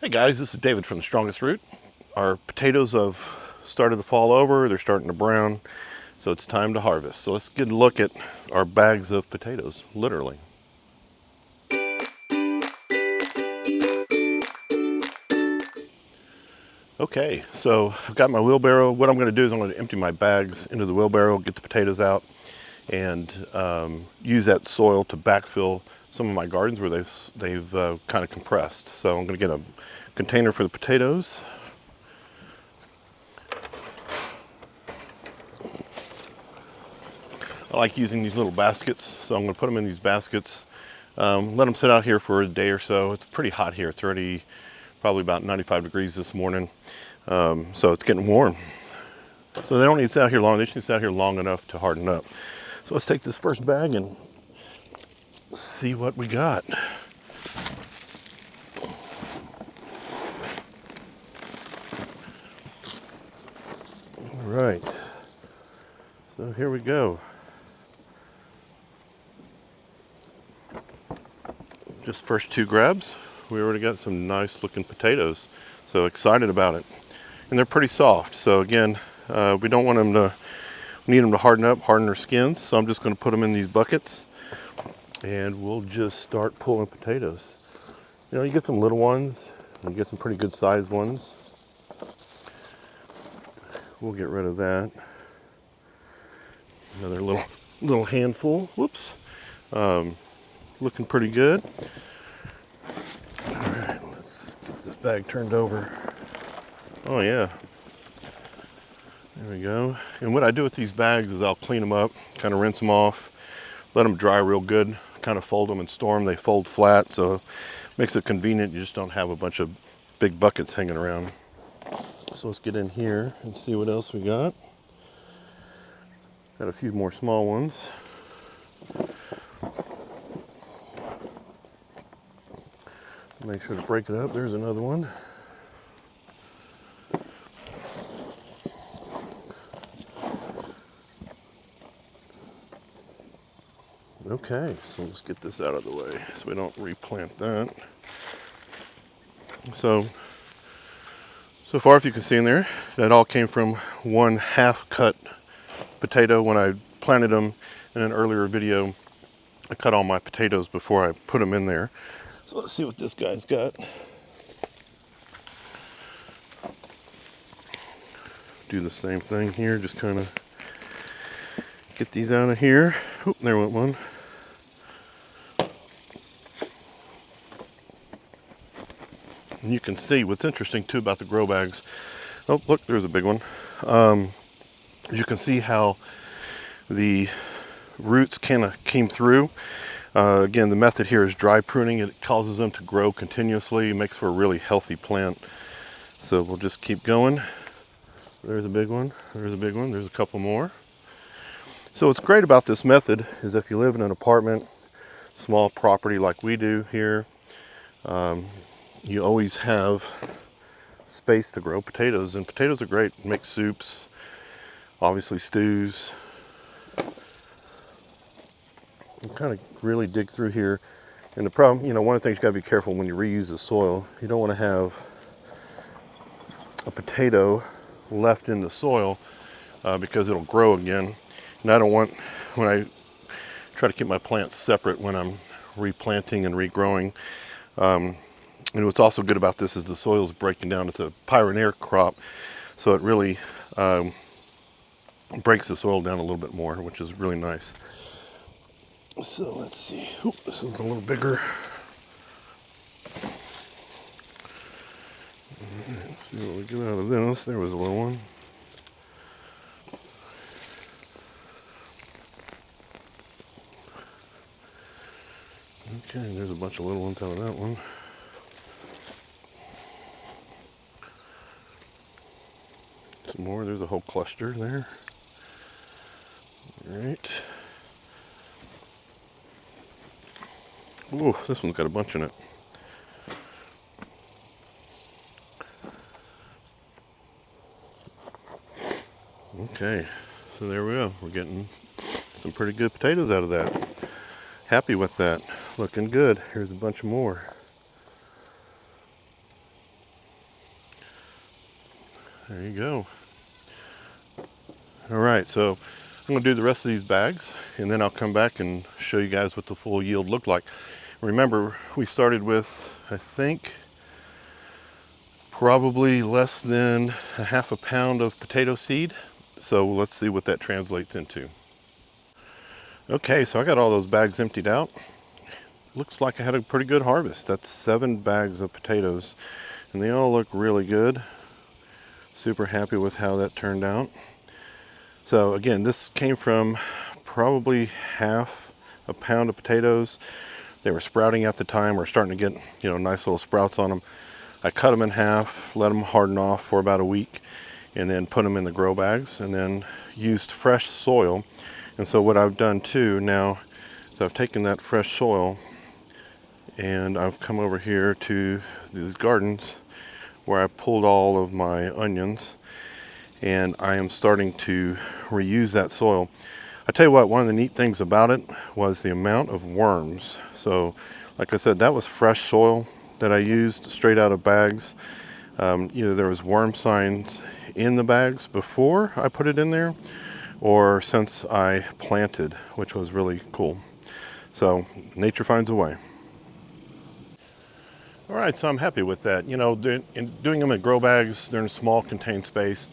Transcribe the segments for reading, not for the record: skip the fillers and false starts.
Hey guys, this is David from The Strongest Root. Our potatoes have started to fall over, they're starting to brown, so it's time to harvest. So let's get a look at our bags of potatoes, literally. Okay, so I've got my wheelbarrow. What I'm going to do is I'm going to empty my bags into the wheelbarrow, get the potatoes out, and use that soil to backfill some of my gardens where they've kind of compressed. So I'm going to get a container for the potatoes. I like using these little baskets, so I'm going to put them in these baskets, let them sit out here for a day or so. It's pretty hot here. It's already probably about 95 degrees this morning, so it's getting warm. So they don't need to sit out here long. They just need to sit out here long enough to harden up. So let's take this first bag and see what we got. All right, so here we go. Just first two grabs, we already got some nice looking potatoes. So excited about it. And they're pretty soft. So again, we don't want them to, need them to harden up, harden their skins. So I'm just going to put them in these buckets and we'll just start pulling potatoes. You know, you get some little ones, and you get some pretty good sized ones. We'll get rid of that. Another little handful. Whoops. Looking pretty good. All right, let's get this bag turned over. Oh yeah. There we go. And what I do with these bags is I'll clean them up, kind of rinse them off, let them dry real good, kind of fold them and store them. They fold flat, so it makes it convenient. You just don't have a bunch of big buckets hanging around. So let's get in here and see what else we got. Got a few more small ones. Make sure to break it up. There's another one. Okay, so let's get this out of the way so we don't replant that. So far, if you can see in there, that all came from one half cut potato when I planted them in an earlier video. I cut all my potatoes before I put them in there. So let's see what this guy's got. Do the same thing here, just kind of get these out of here. Oop, there went one. And you can see what's interesting too about the grow bags. Oh, look, there's a big one. You can see how the roots kind of came through. Again, the method here is dry pruning. It causes them to grow continuously. It makes for a really healthy plant. So we'll just keep going. There's a big one. There's a big one. There's a couple more. So what's great about this method is if you live in an apartment, small property like we do here, you always have space to grow potatoes. And potatoes are great. Make soups, obviously stews. You kind of really dig through here. And the problem, you know, one of the things you got to be careful when you reuse the soil. You don't want to have a potato left in the soil because it'll grow again. And I don't want, when I try to keep my plants separate when I'm replanting and regrowing. And what's also good about this is the soil is breaking down. It's a pioneer crop, so it really breaks the soil down a little bit more, which is really nice. So let's see. Oop, this is a little bigger. Let's see what we get out of this. There was a little one. Okay, there's a bunch of little ones out of that one. Some more. There's a whole cluster there. All right. Ooh, this one's got a bunch in it. Okay, so there we go. We're getting some pretty good potatoes out of that. Happy with that. Looking good. Here's a bunch more. There you go. All right, so I'm gonna do the rest of these bags and then I'll come back and show you guys what the full yield looked like. Remember, we started with, I think, probably less than a half a pound of potato seed. So let's see what that translates into. Okay, so I got all those bags emptied out. Looks like I had a pretty good harvest. That's 7 bags of potatoes and they all look really good. Super happy with how that turned out. So again, this came from probably half a pound of potatoes. They were sprouting at the time, or starting to get, nice little sprouts on them. I cut them in half, let them harden off for about a week, and then put them in the grow bags, and then used fresh soil. And so what I've done too now is I've taken that fresh soil and I've come over here to these gardens where I pulled all of my onions, and I am starting to reuse that soil. I tell you what, one of the neat things about it was the amount of worms. So like I said, that was fresh soil that I used straight out of bags. There was worm signs in the bags before I put it in there, or since I planted, which was really cool. So nature finds a way. All right, so I'm happy with that. In doing them in grow bags, they're in a small contained space.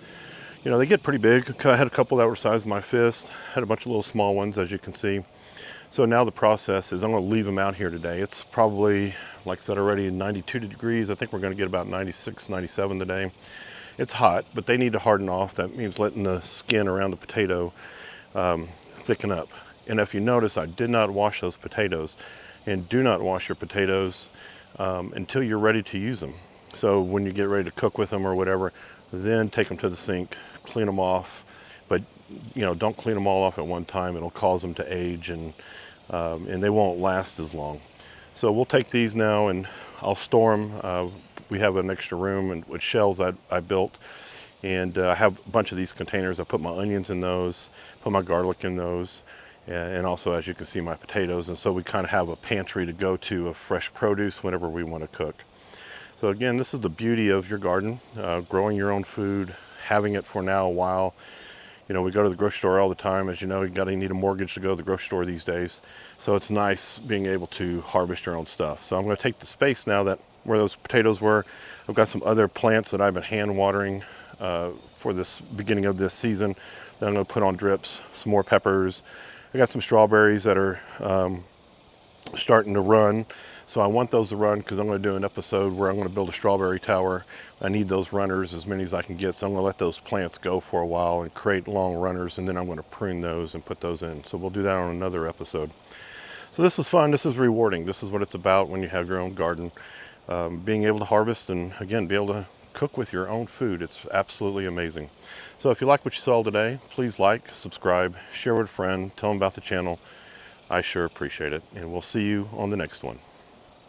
They get pretty big. I had a couple that were the size of my fist. Had a bunch of little small ones, as you can see. So now the process is I'm going to leave them out here today. It's probably, like I said already, 92 degrees. I think we're going to get about 96, 97 today. It's hot, but they need to harden off. That means letting the skin around the potato thicken up. And if you notice, I did not wash those potatoes. And do not wash your potatoes until you're ready to use them. So when you get ready to cook with them or whatever, then take them to the sink, clean them off. But don't clean them all off at one time. It'll cause them to age, and they won't last as long. So we'll take these now and I'll store them. We have an extra room with shelves I built, and I have a bunch of these containers. I put my onions in those, put my garlic in those, and also, as you can see, my potatoes. And so we kind of have a pantry to go to of fresh produce whenever we want to cook. So again, this is the beauty of your garden, growing your own food, having it for now a while. We go to the grocery store all the time. As you know, you need a mortgage to go to the grocery store these days. So it's nice being able to harvest your own stuff. So I'm going to take the space now that where those potatoes were. I've got some other plants that I've been hand watering for this beginning of this season that I'm going to put on drips. Some more peppers. I got some strawberries that are starting to run. So I want those to run because I'm going to do an episode where I'm going to build a strawberry tower. I need those runners, as many as I can get. So I'm going to let those plants go for a while and create long runners, and then I'm going to prune those and put those in. So we'll do that on another episode. So this was fun. This is rewarding. This is what it's about when you have your own garden. Being able to harvest and, again, be able to cook with your own food. It's absolutely amazing. So if you like what you saw today, please like, subscribe, share with a friend, tell them about the channel. I sure appreciate it. And we'll see you on the next one.